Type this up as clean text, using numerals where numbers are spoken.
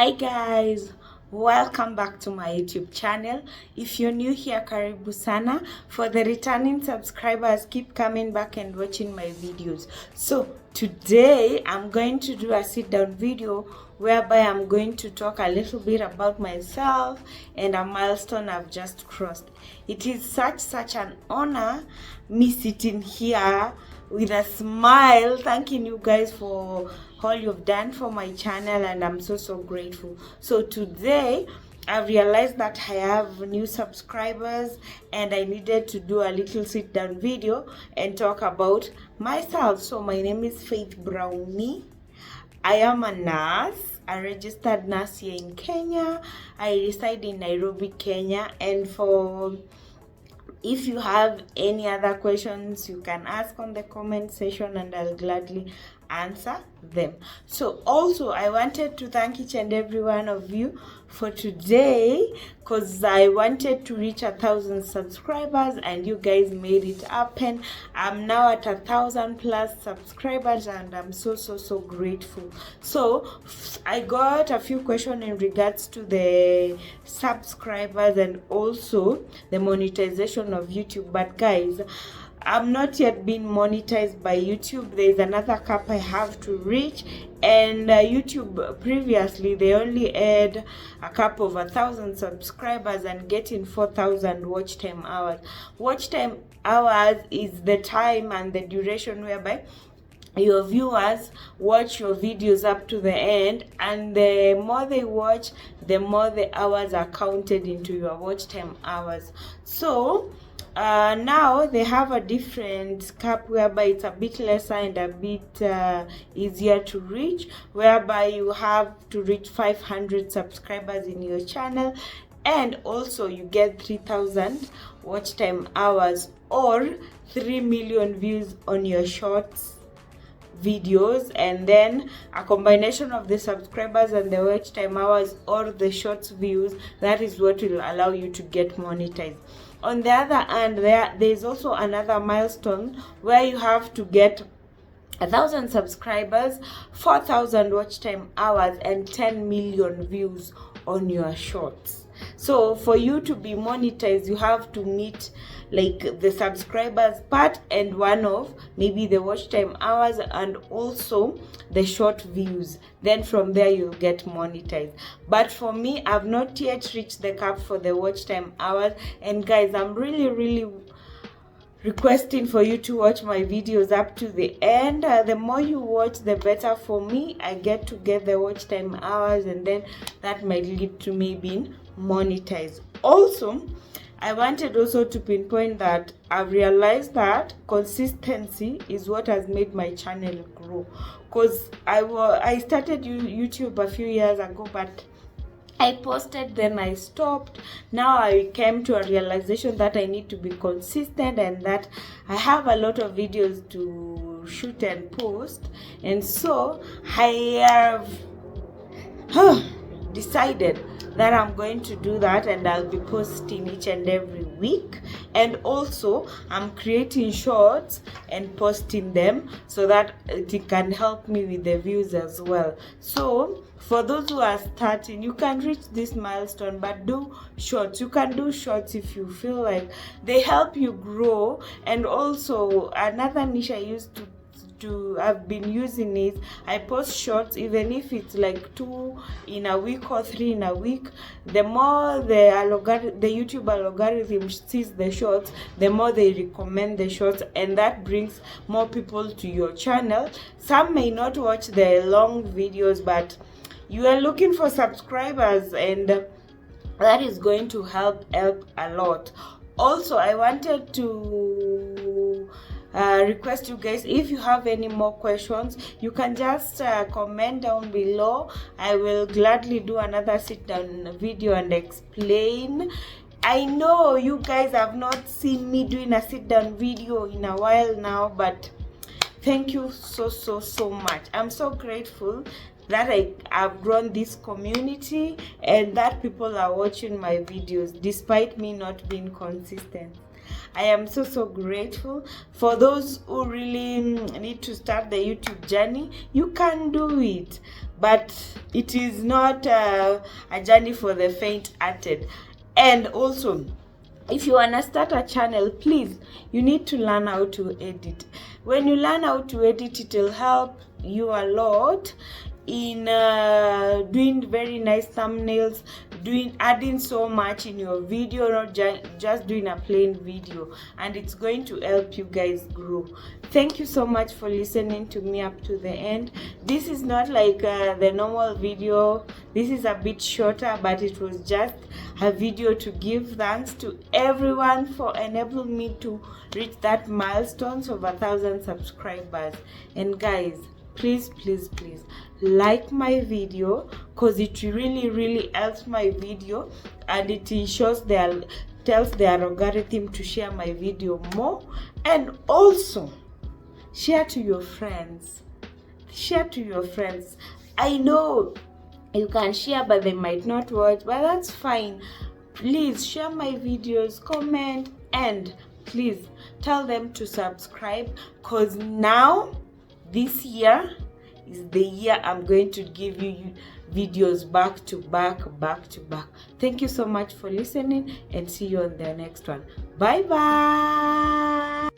Hi guys, welcome back to my YouTube channel. If you're new here, karibu sana. For the returning subscribers, keep coming back and watching my videos. So today I'm going to do a sit down video whereby I'm going to talk a little bit about myself and a milestone I've just crossed. It is such an honor me sitting here with a smile thanking you guys for all you've done for my channel, and I'm so grateful. So today I realized that I have new subscribers and I needed to do a little sit down video and talk about myself. So my name is Faith Brownie. I am a nurse, a registered nurse here in Kenya. I reside in Nairobi, Kenya, and if you have any other questions, you can ask on the comment section and I'll gladly answer them. So also I wanted to thank each and every one of you for today, because I wanted to reach 1,000 subscribers and you guys made it happen. I'm now at 1,000 plus subscribers and I'm so grateful. So I got a few questions in regards to the subscribers and also the monetization of YouTube. But guys, I'm not yet been monetized by YouTube. There's another cap I have to reach, and YouTube previously they only had a cap of 1,000 subscribers and getting 4,000 watch time hours. Watch time hours is the time and the duration whereby your viewers watch your videos up to the end, and the more they watch, the more the hours are counted into your watch time hours. So now they have a different cap whereby it's a bit lesser and a bit easier to reach, whereby you have to reach 500 subscribers in your channel, and also you get 3,000 watch time hours or 3 million views on your shorts videos, and then a combination of the subscribers and the watch time hours or the shorts views. That is what will allow you to get monetized. On the other hand, there is also another milestone where you have to get 1,000 subscribers, 4,000 watch time hours, and 10 million views on your shorts. So for you to be monetized, you have to meet like the subscribers part and one of maybe the watch time hours and also the short views. Then from there you'll get monetized. But for me, I've not yet reached the cap for the watch time hours. And guys, I'm really requesting for you to watch my videos up to the end. The more you watch, the better for me. I get to get the watch time hours, and then that might lead to me being monetized. Also, I wanted also to pinpoint that I've realized that consistency is what has made my channel grow, because I started YouTube a few years ago, but I posted, then I stopped. Now I came to a realization that I need to be consistent and that I have a lot of videos to shoot and post, and so I have decided that I'm going to do that, and I'll be posting each and every week. And also I'm creating shorts and posting them so that it can help me with the views as well. So for those who are starting, you can reach this milestone, but do shorts. You can do shorts if you feel like they help you grow. And also another niche I used to I've been using is I post shorts, even if it's like 2 in a week or 3 in a week. The more the YouTube algorithm sees the shorts, the more they recommend the shorts, and that brings more people to your channel. Some may not watch the long videos, but you are looking for subscribers, and that is going to help a lot. Also, I wanted to request you guys, if you have any more questions, you can just comment down below. I will gladly do another sit down video and explain. I know you guys have not seen me doing a sit down video in a while now, but thank you so much. I'm so grateful that I've grown this community and that people are watching my videos despite me not being consistent. I am so grateful. For those who really need to start the YouTube journey, you can do it, but it is not a journey for the faint-hearted. And also, if you wanna start a channel, please, you need to learn how to edit. When you learn how to edit, it will help you a lot in doing very nice thumbnails, adding so much in your video, not just doing a plain video, and it's going to help you guys grow. Thank you so much for listening to me up to the end. This is not like the normal video. This is a bit shorter, but it was just a video to give thanks to everyone for enabling me to reach that milestones of 1,000 subscribers. And guys, please like my video, because it really helps my video, and it tells the algorithm to share my video more. And also share to your friends. I know you can share, but they might not watch, but that's fine. Please share my videos, comment, and please tell them to subscribe, because now this year is the year I'm going to give you videos back to back. Thank you so much for listening, and see you on the next one. Bye.